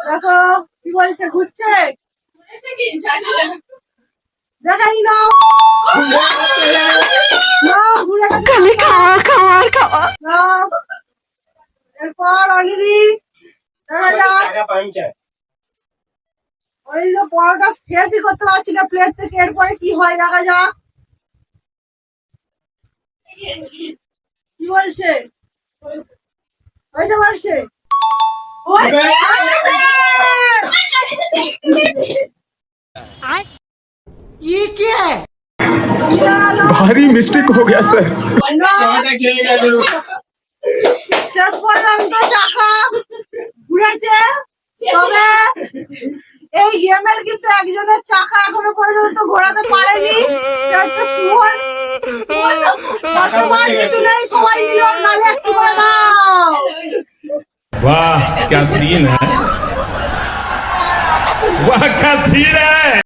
দেখো কি বলছে, ঘুরছে দেখাই নাও ঘুরে এরপর অনিদি দেখা যাক। ওই যে পরোটা শেষই করতে পারছি না প্লেট থেকে, এরপরে কি হয় দেখা যাক। কি বলছে বলছে भारी मिस्टेक हो गया सर। শেষ পর্যন্ত চাকা ঘুরেছে, তবে এই গেমের কিন্তু একজনের চাকা এখনো পর্যন্ত ঘোরাতে পারেনি, এটা হচ্ছে সুমন। কতবার কিছু নেই, সবাই নিয়ম নালে একটু করে দাও। वाह क्या सीन है, वाह क्या सीन है।